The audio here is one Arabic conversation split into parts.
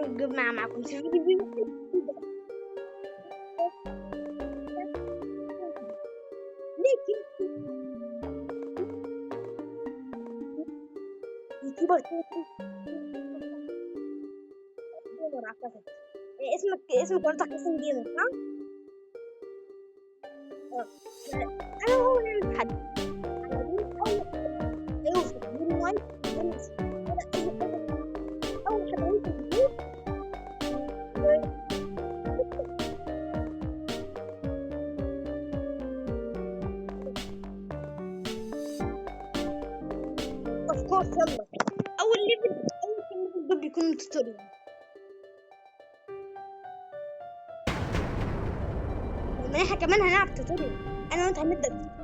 الجماعة معكم في فيديو لكن يوتيوبر جيمر اعتقد. اسمك قصدك اسم جيمر صح؟ انا هو نعمل حد هيوصل من وايد اول حاجة هيوصل اوف كورس. يلا اول ليفل ده بيكون توتوريال. لما احنا كمان هنلعب توتوريال انا وانت هنبدا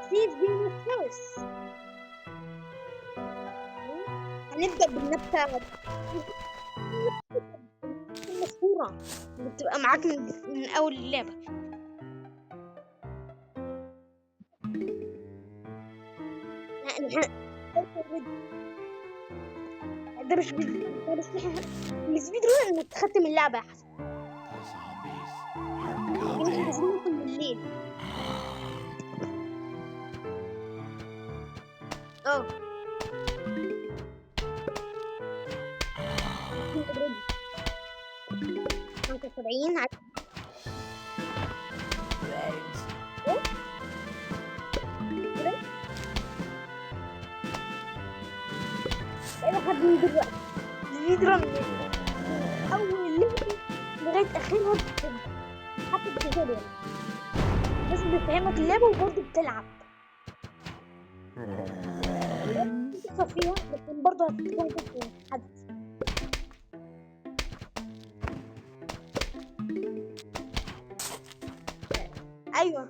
سيف جيم فيرست. هنبدا بالنبته المشهوره اللي بتبقى معاك من اول اللعبه. ده مش السبيد رون انك تختم اللعبة يا حسن. لازم بالليل. اه 75 لحد دلوقتي السبيد رون من اول ليفل لغاية اخرها حتى التوتوريال بس بيفهمك اللعبة وبرضه بتلعب تخسر فيها لكن برضه هتكون حد. ايوه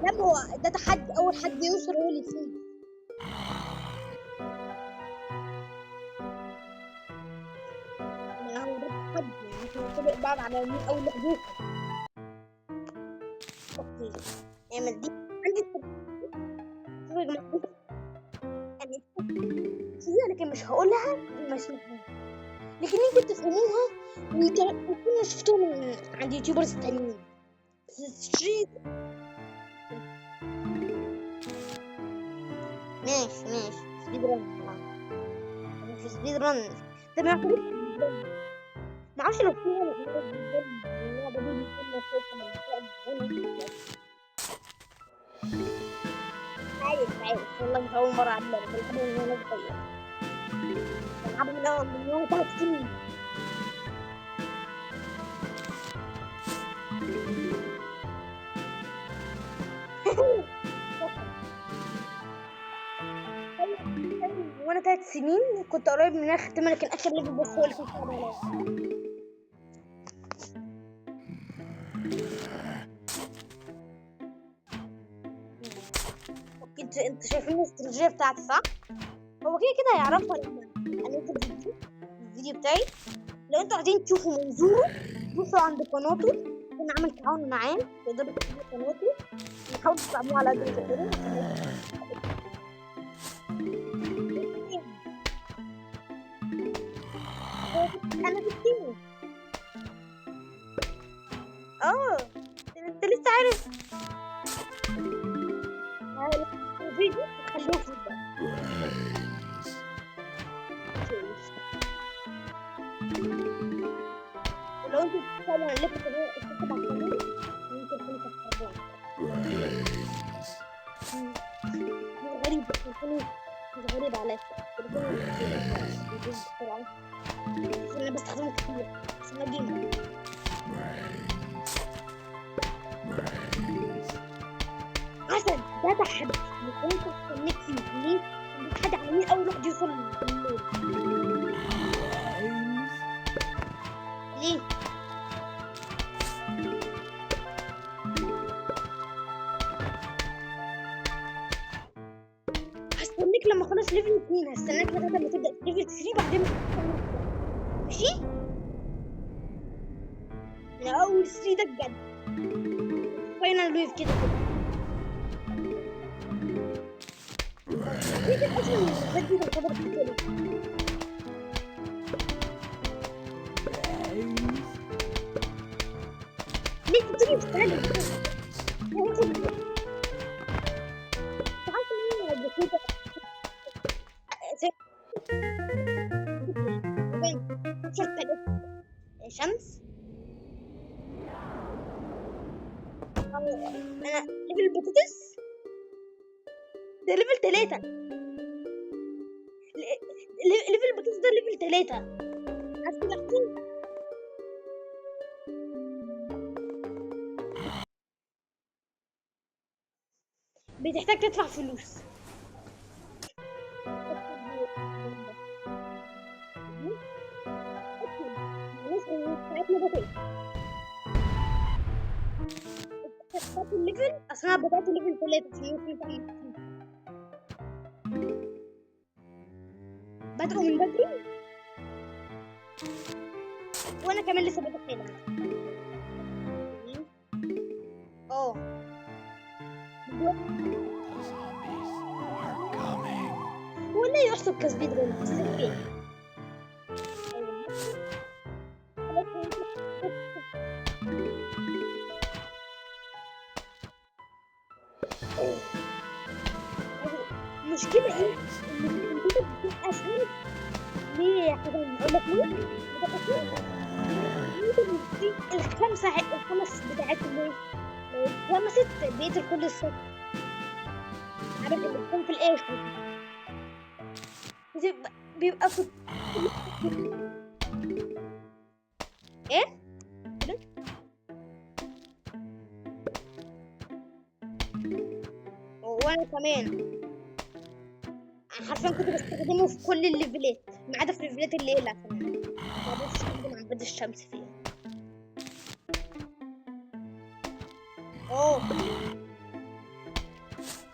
لا هو ده تحدي اول حد يوصل هو اللي يفوز. يعني هو ده تحدي يعني نسابق بعض على مين اول واحد يوصل. اوكي اعمل دي عندي يعني لكن مش هقولها دي مسموحة لكن انتوا تفهموها وتكونوا شفتوها من عند يوتيوبرز تانيين. ماشي سبيد رن في سبيد رن ده ما يعتبرش ما اعرفش لو فيها اللعبة دي عايز والله مش أول مرة ألعب بلعبها من وأنا صغير. بلعبها من وأنا 3 سنين. وانا 3 سنين كنت قريب من الختمة لكن اخر ليفل بس هو اللي كنت صعب عليا. اوكي انت شايفين الاستراتيجية بتاعتي صح؟ هو كده هيعرفها لما انزل الفيديو بتاعي. لو انتوا عايزين تشوفوا منظوره بصوا عند قناته انا عامل تعاون معاه تقدروا تشوفوا قناته نحاول تدعموه على قد ما تقدروا. انا بكتير انت لسه عارف الفيديو خلوه في ولو انتوا بتتكلموا اللي كتبوا على القناة ممكن تكونوا تحبوها. مش غريب عليك بسرعة انا بستخدمه كتير بس انا جيمر. حسن ده تحدي كنت استنيت فيه ليه؟ بتحدي على مين اول واحد يوصل ليه؟ هستنيك لما اخلص ليفل 2 هستناك لغايه لما تبدا ليفل 3 بعدين ماشي؟ من اول 3 ده بجد فاينل ويف كده كده اصلا بدي الخبر كده. ليه تبتدي تستعجل كده؟ تعرف مين قبل كده شفت شمس؟ انا ليفل البطاطس ده ليفل 3. ليفل البطاطس ده ليفل 3. عارف كده بتحتاج تدفع فلوس. الليفل اصلا بدأت ليفل 3 بدأوا من بدري وانا كمان لسه بدأت اه ولا يحسب كسبيد غير مشكلة ايه؟ ان انت بتكون اسهل. ليه يا حبيبي؟ اقول لك ليه؟ الخمس بتاعتهم ليه؟ لو اتلمست بيقتل كل الصف. عارف اللي بتكون في الاخر بيبقى في ايه؟ وانا كمان انا حرفيا كنت بستخدمه في كل الليفلات ما عدا في ليفلات الليلة كمان ما بقدرش استخدم عباد الشمس فيها.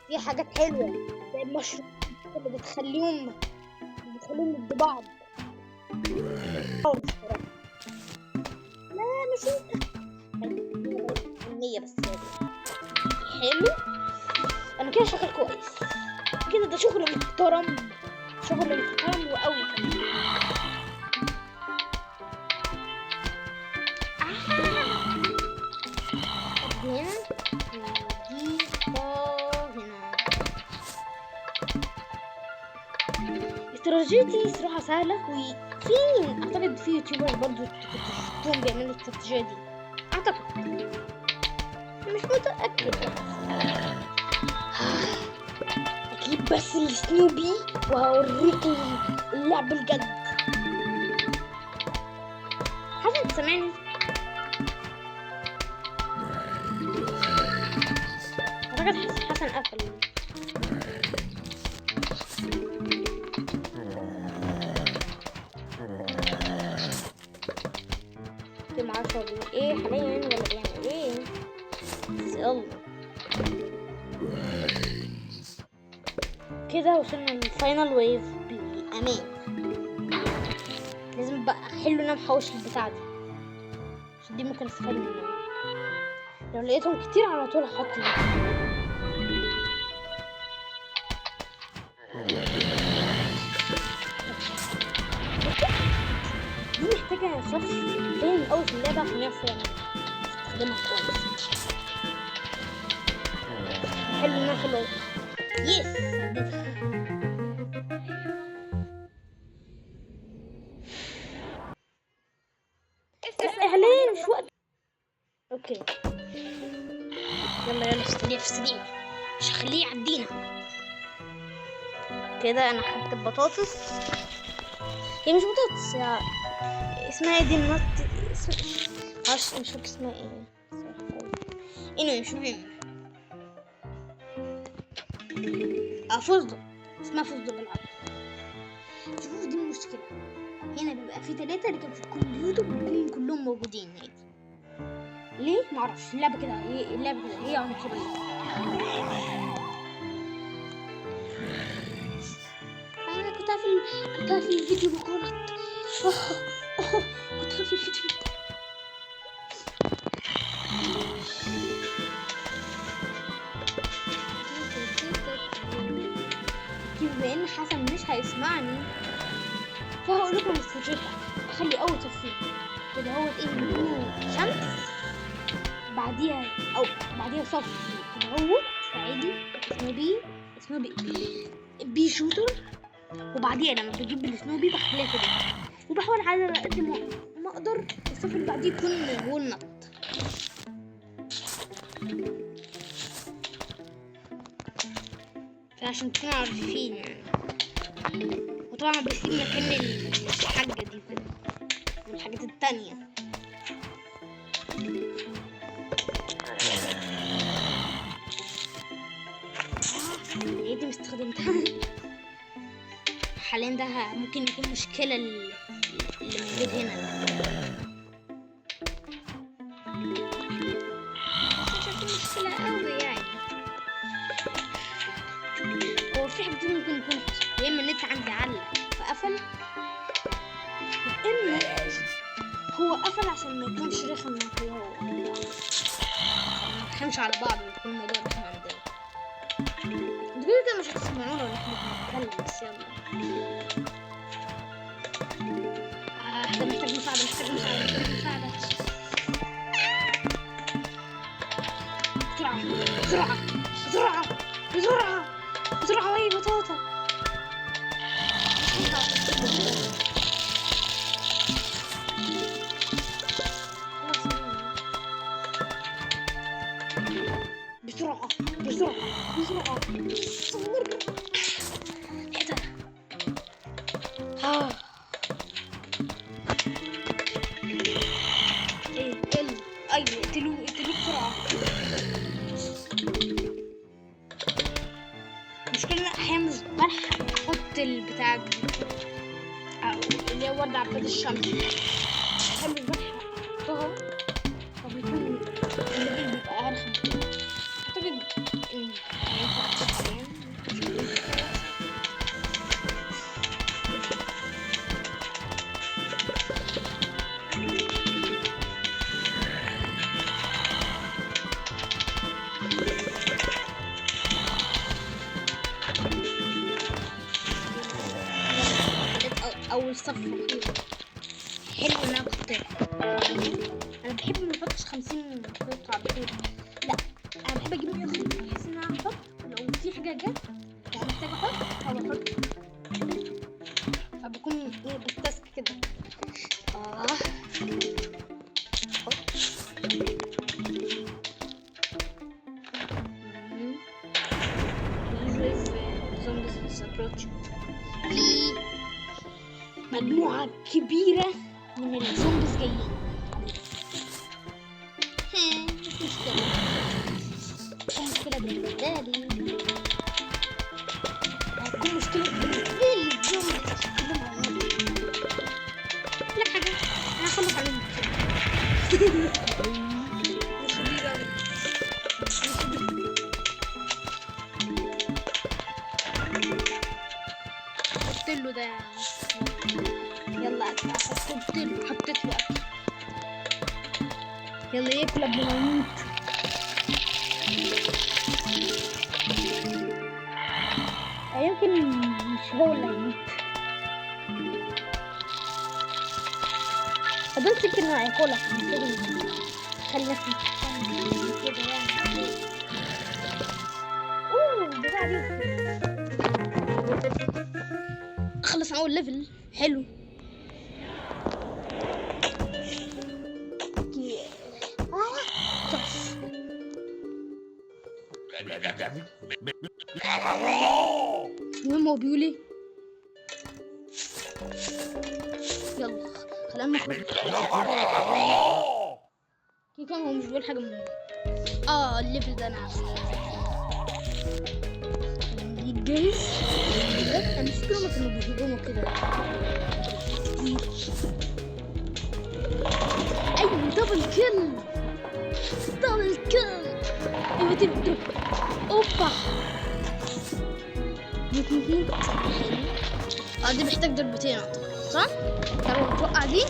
في حاجات حلوة زي المشروب اللي بتخليهم ضد بعض. لا مش النية بس حلو. انا كده شغال كويس كده. ده شغل محترم وقوي كمان. استراتيجيتي صراحة سهلة وفي اعتقد في يوتيوبرز برضو كنت شفتهم بيعملوا الاستراتيجية دي اعتقد مش متأكد اجيب بس السنوبي وهوريك اللعب الجد. حسن سامعني؟ اعتقد حسن قفل. معرفش هو بيقول ايه حاليا ولا بيعمل ايه. يلا كده وصلنا للفاينل ويف بامان. لازم بقى حلو ان انا محوش البتاع دي عشان دي ممكن استفاد منها. لو لقيتهم كتير على طول هحط دي محتاجة شخص فاهم أوي في اللعبة عشان يعرف يستخدمها كويس. حلو إنها خلاص يس إعلان مش وقت. أوكي يلا في السريع مش هخليه يعدينا. كده أنا حطيت البطاطس. هي مش بطاطس يا اسمها دي النط مش فاكر اسمها ايه. مش مهم. فستق اسمها فستق بالعربي. شوفوا دي المشكلة هنا بيبقى في 3 لكن في الكمبيوتر بيكونوا كلهم موجودين عادي. ليه؟ معرفش. اللعبة كده هي عنصرية. انا كنت في الفيديو غلط. كنت في الفيديو ان حسن مش هيسمعني فهقول لكم السر. اخلي اول تصفيق كده هو ايه من شمس، بعديها صف كده هو عادي اسمه بي شوتر، وبعديها لما بجيب السنوبي بخليها كده، وبحاول على قد ما اقدر الصف اللي بعديه يكون وول نت. فعشان تكونوا عارفين يعني. وطبعا بسيب مكان الحاجة دي كده والحاجات التانية. هي دي مستخدمتها حاليا، ده ممكن يكون مشكلة اللي موجود هنا، مش هتكون مشكلة قوي يعني. هو في حاجة ممكن يكون حصل، يا اما النت عندي علق فقفل، يا اما هو قفل عشان ما يكونش رخم هو ما نرخمش على بعض ويكون الموضوع رخم عندنا. انتوا كده مش هتسمعونا ولا احنا بنتكلم، بس يلا. ده محتاج مساعدة. بسرعة وهي بطاطا. بسرعة صور. ايه ده؟ ايوه اقتلوه بسرعة. المشكلة احيانا مش بلحق احط البتاع دي اللي هو ورد عباد الشمس، احيانا مش بلحق احطها فبيكون الليفل بيبقى ارخم. اعتقد ان اول صفحة حلو ان انا بختار. انا بحب ما احطش 50 قطعة بطول، لا انا بحب اجيب 150 بحيث ان انا احط لو في حاجة جت ومحتاجة احط فبحط، فبكون ايه بستسك كده. في مجموعة كبيرة من الزومبيز جايين. مش مشكلة بالنسبة لي، هتكون مشكلة بالنسبة لي الزومبيز كلهم عمالين. لك حاجة أنا هخلص عليهم. حطيله ده يلا حطيت له أكل. يلا ياكل قبل ما يموت. يمكن مش هو اللي هيموت، فضلت تفكر انه هياكلك كده. خلي نفسك كده يعني. بتاع دي خلص اول ليفل حلو. المهم هو بيقول ايه؟ يلا خلينا نخرج. كي كان هو مش بيقول حاجة مهمة. الليفل ده انا عارفه. جايز انا مش فاكر هما كانوا بيجيبونا كده. ايوه دبل كيل. ايوه تضرب. اوبا دي محتاج ضربتين صح؟ لو توقع دي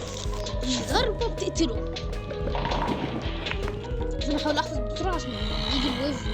ضربة بتقتله. بس انا هحاول احفظ بسرعة عشان يجي الويف.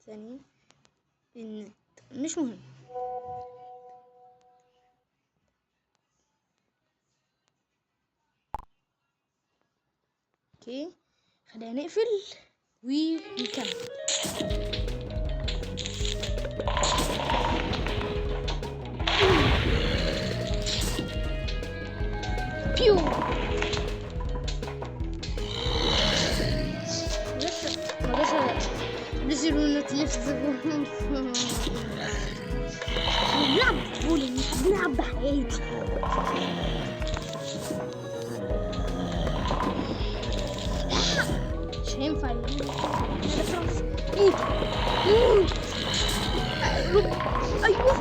ثانية النت مش مهم. اوكي خلينا نقفل ونكمل. بيو نزل ونتلف بنلعب بولينج، بنلعب بحياتي. مش هينفع ايوه ايوه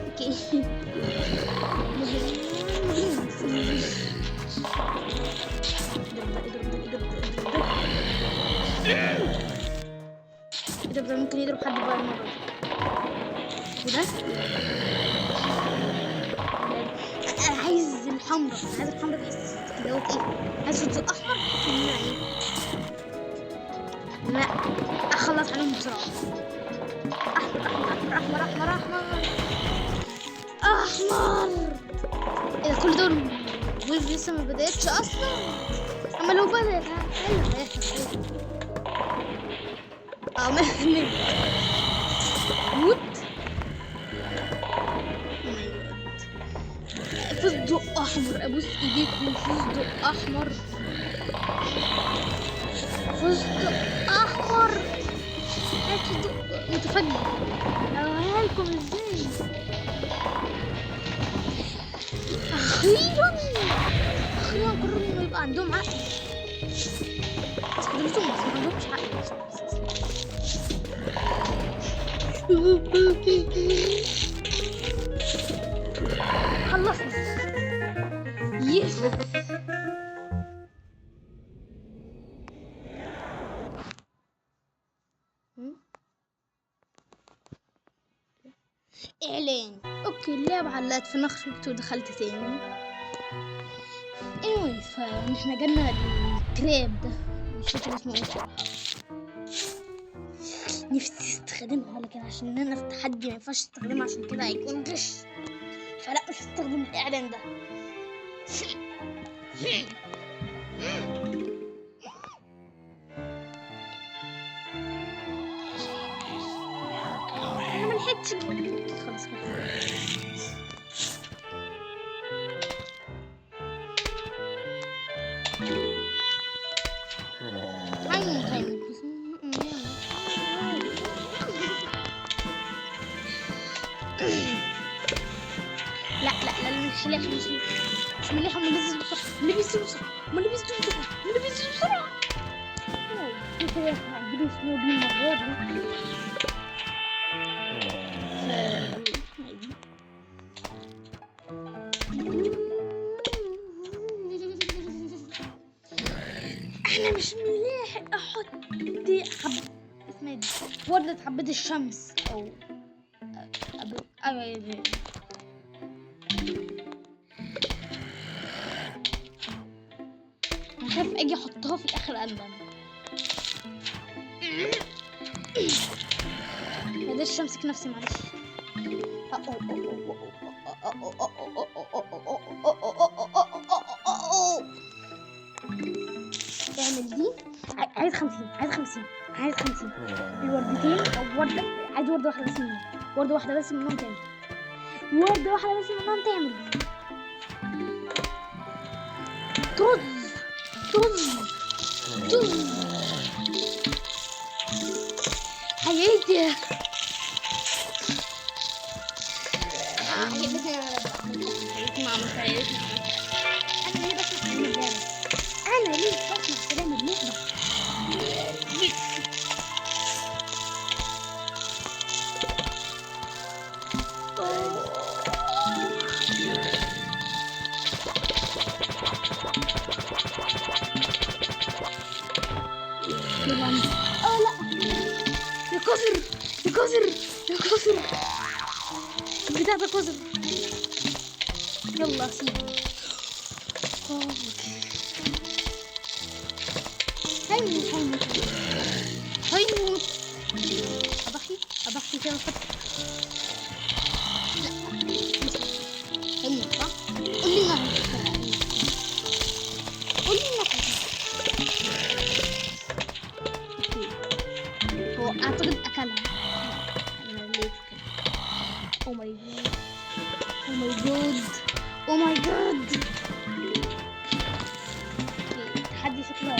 اوكي ده ممكن يضرب حد بقى المرة دي. وده انا عايز الحمرا، عايز الحمرا بحس اللي هو ايه، عايز صوت احمر لا اخلص عليهم بسرعة. احمر احمر احمر احمر احمر احمر. ايه ده كل دول ويف لسه ما بدأتش اصلا. اما لو بدأت هيحصل موت. فستق احمر، ابوس ايديكم فستق احمر، فستق احمر متفجر. اوريها لكم ازاي. اخيرا اخيرا قرروا انه يبقى عندهم عقل، بس حضرتهم ما عندهمش عقل. خلصنا يس. اعلان اوكي اللعبة علقت في نخشبت ودخلت تاني. anyway فاحنا جالنا الكراب ده مش فاكر اسمه ايه بصراحة. نفسي استخدمها لكن عشان انا في تحدي ما ينفعش استخدمها عشان كده هيكون غش، فلا مش هستخدم الاعلان ده. انا ملحقتش خلاص لا لا لا مش مليح مش مليح. ملبس بسرعة ملبس بسرعة ملبس بسرعة ملبس بسرعة. كده هعدلوا سنوبي المرة دي. انا مش ملاحق احط دي اسمها دي وردة حبة الشمس او خاف اجي احطها في اخر قلم. ما قدرتش امسك نفسي معلش. اعمل دي. عايز 50 عايز 50 عايز 50 الوردتين او وردة. عايز وردة واحدة بس منهم، وردة واحدة بس منهم تعمل، وردة واحدة بس منهم تعمل طز طز طز حياتي. انا ليه بسمع كلام اللعبة. كسر كسر كسر بتاع ده كسر. يلا سيبه. هاي اعتقد اكلها. انا ليه كده؟ او ماي جاد، او ماي جاد، او ماي جاد. التحدي شكله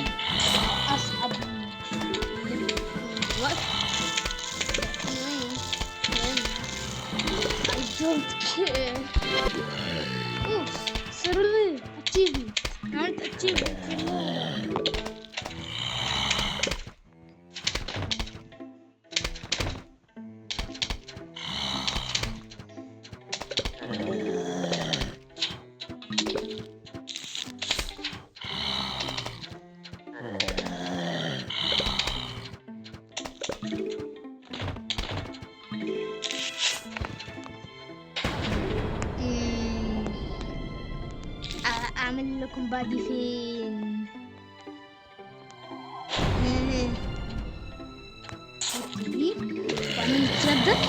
اصعب من دلوقتي. I don't care. اوف سرلي achievement. عملت achievement. اعمل لكم بادي فين؟ واعمل تردد.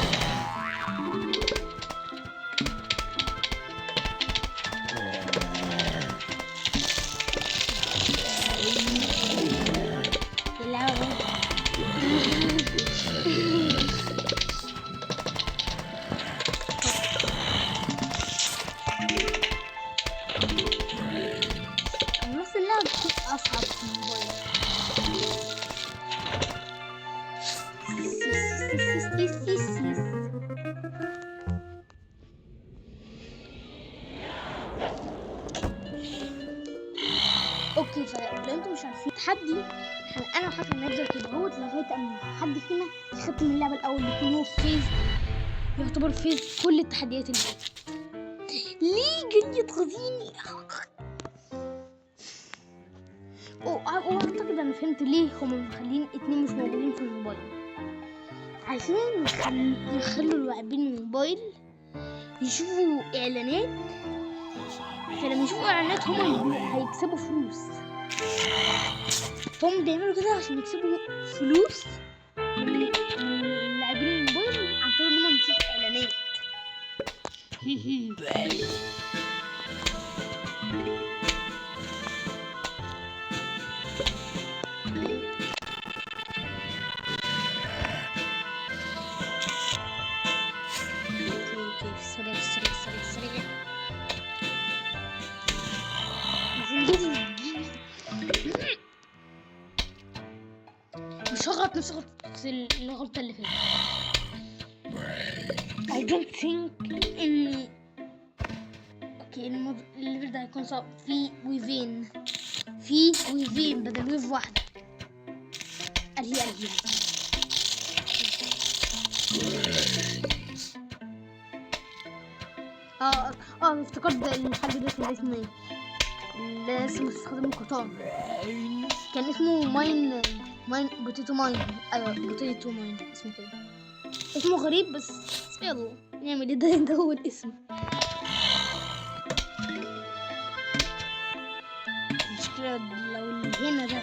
نص اللعبة بتكون أصعب في الموبايل. اوكي، فلو انتم مش عارفين تحدي، انا وحسن نفضل كده اهوت لغايه اما حد فينا يختم اللعبه الاول، يكون هو فيز، يعتبر فيز كل التحديات اللي فاتت. ليه جاي تغذيني؟ واعتقد انا فهمت ليه هما مخلين اتنين مش موجودين في الموبايل، عشان يخلوا اللاعبين الموبايل يشوفوا اعلانات، فلما يشوفوا اعلانات هما هيكسبوا فلوس. فهم بيعملوا كده عشان يكسبوا فلوس من اللاعبين الموبايل عن طريق ان هم يشوفوا اعلانات. سريع. مش هغلط نفس الغلطة اللي فاتت. I don't think إن اوكي الليفل ده هيكون صعب. في ويفين بدل ويف واحدة. ألهي افتكرت الحاجة دي كان اسمه ايه؟ لازم استخدم القطار، كان اسمه ماين بوتيتو ماين. ايوه بوتيتو ماين اسمه كده، اسمه غريب بس يلا نعمل ايه، ده هو الاسم. المشكلة لو اللي هنا ده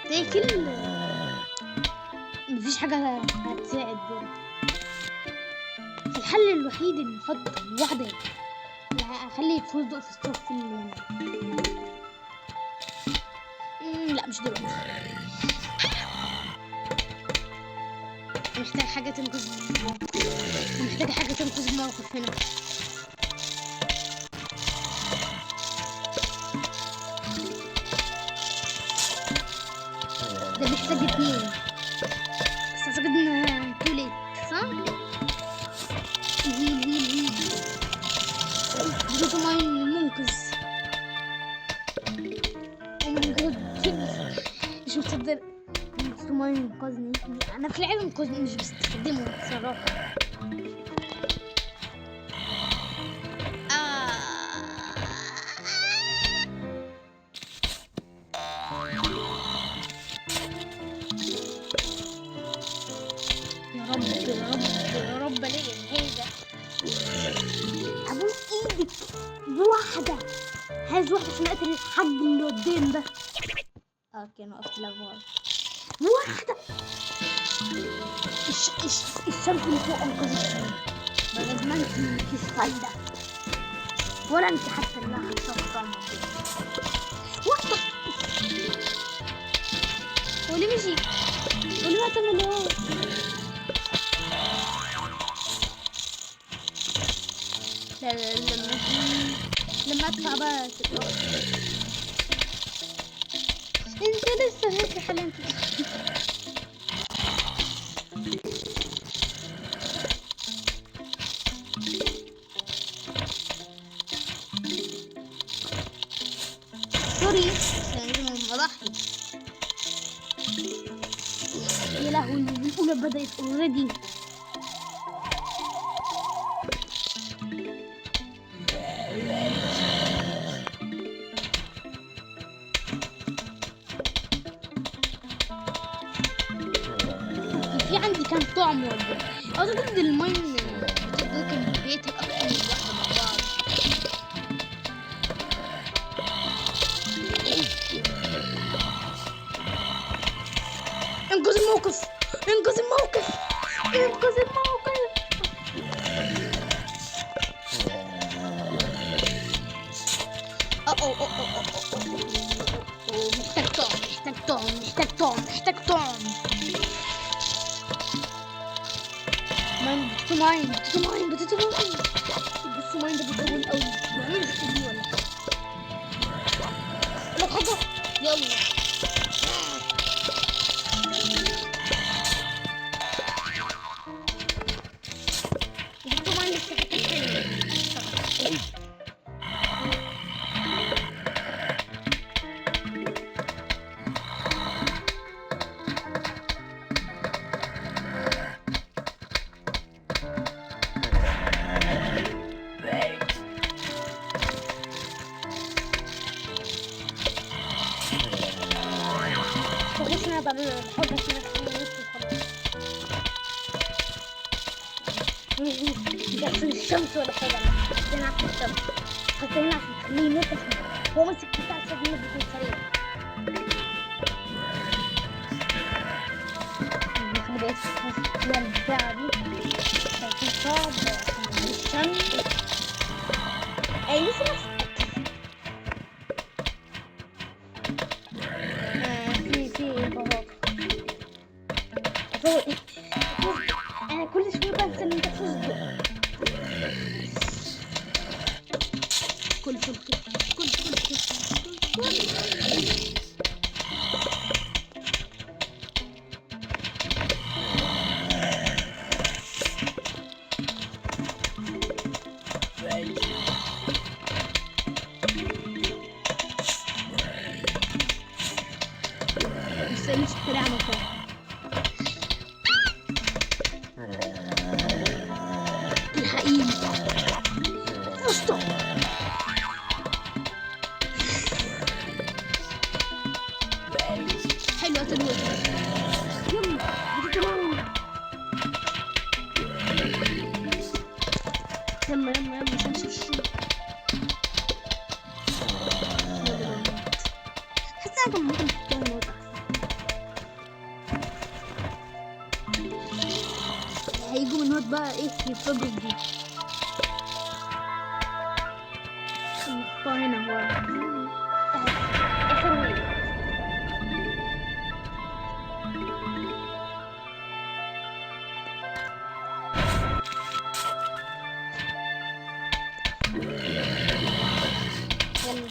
تاكل مفيش حاجة هتساعد برضه. الحل الوحيد ان نحط واحدة اخلي فوزدق في الصف اللي هنا. لا مش دلوقتي، محتاج حاجة تنقذ الموقف هنا. ده محتاج 2 بس اعتقد انها تو ليت، صح؟ هيل بدو ماين المنقذ. مش مصدق بدو ماين ينقذني. انا في العلم ينقذني مش بستخدمه صراحة. يا رب الاقي الهيدا. ابوس ايدك بواحدة، عايز واحدة عشان اقتل الحاج اللي قدام ده. اوكي انا وقفت لها واحدة. الشمس اللي فوق انقذتني، ما لازمنش منك الفايدة ولا انت حتى اللي هتشوفها. هو ليه مشي؟ هو ليه ما تعمل ايه؟ ادفع بقى 16. انت لسه فاكر حاليا. سوري لازم اضحي. يا لهوي الاولى بدأت اوريدي. في عندي كان طعم ولا اعتقد الماين كان بيتك اكتر من واحدة مع بعض. انقذ الموقف انقذ الموقف انقذ الموقف. محتاج طعم محتاج طعم محتاج طعم محتاج طعم. ماين بتتو ماين بتتو ماين بتتو ماين. بس ماين ده بيطول قوي. بعمل استديو ولا لا خطر. يلا بتتو ماين لسه حلو. انا بحب اسمع في الشمس ولا حاجه. بنلعب في الشمس حطينا عشان تخليه يموت. هو مسك بتاع السفينه بيكون سريع. بقيت فيها البتاعه دي هيكون صعب عشان الشمس. اي لسه انا كل شويه بنسى ان انت تصدق. كل بس مش طلع مكان الحقيقي. اسطى حلوة تدوير. يلا عشان نشوف. حاسة ممكن تكون موضة. هيجوا من هوت بقى ايه يفضل دي. المختار هنا هو اخر ويل.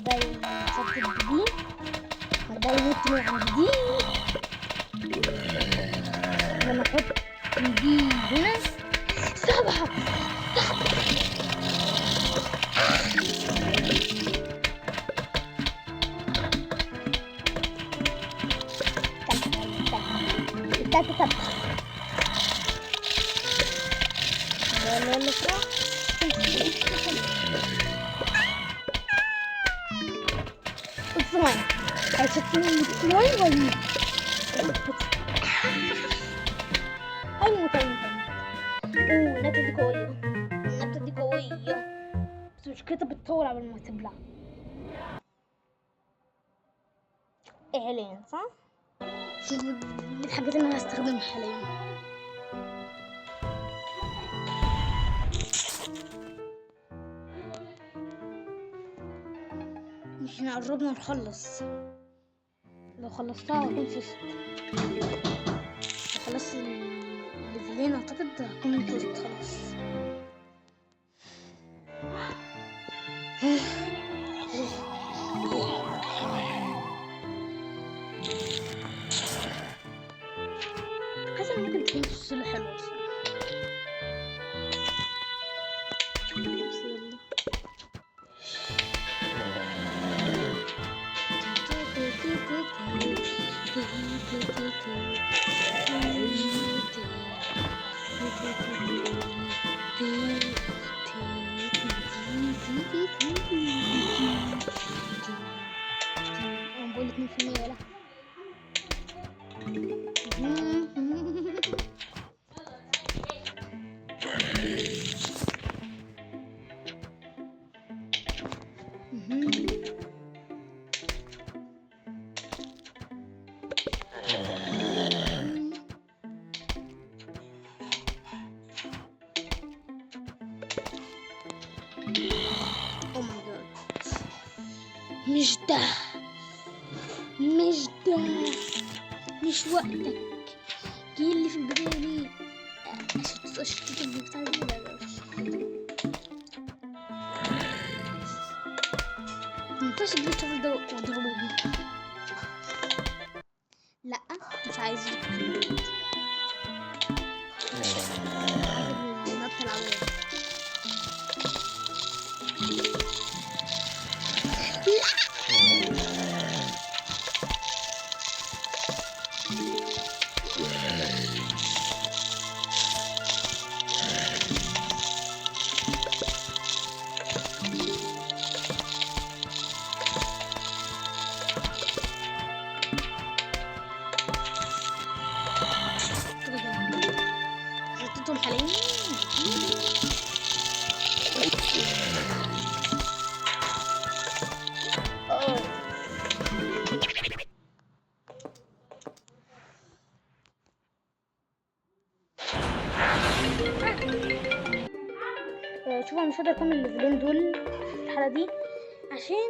ده يثبت دي وده ينط من عند دي. لما احط دي هنا 7 اسمعي هيشتني المسلوين ولا النبتة دي قوية. النبتة دي قوية بس مشكلتها بتطول قبل ما تبلع. اعلان صح؟ دي الحاجات اللي انا هستخدمها حاليا. احنا قربنا نخلص. لو خلصتها هكون فزت. لو خلصت الليفلين اعتقد هكون فزت خلاص. حاسة إن ممكن تكون سلسلة حلوة أصلا. بس يلا. بقول 2% ولا Oh my god. مش ده مش وقتك. جيلي في البداية ليه؟ شتت البتاع دي. لا مينفعش تجيب الشغل ده واضربه بيه. لا مش عايز النطة العادية. حطيتهم حاليا. شوف انا مش هقدر اكمل الليفلين دول في الحلقه دي عشان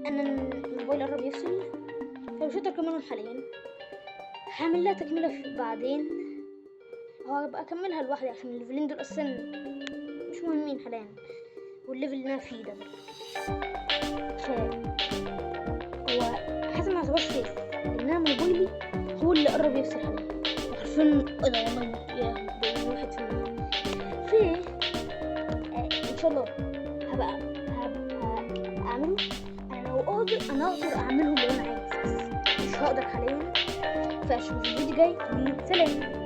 انا الموبايل قرب يفصل، فمش هقدر اكملهم حاليا. هعمل لها تكمله بعدين، هو هبقى اكملها لوحدي عشان الليفلين دول اصلا مش مهمين حاليا، والليفل اللي انا فيه ده هو حسب ما اعتبرش فيه ان انا موبايلي هو اللي قرب يفصل حاليا. عارفين ايه ده والله يا واحد في ان شاء الله هبقى اعمله. انا لو اقدر اعمله لو انا عايز، بس مش هقدر حاليا. فاشوف الفيديو جاي. سلام.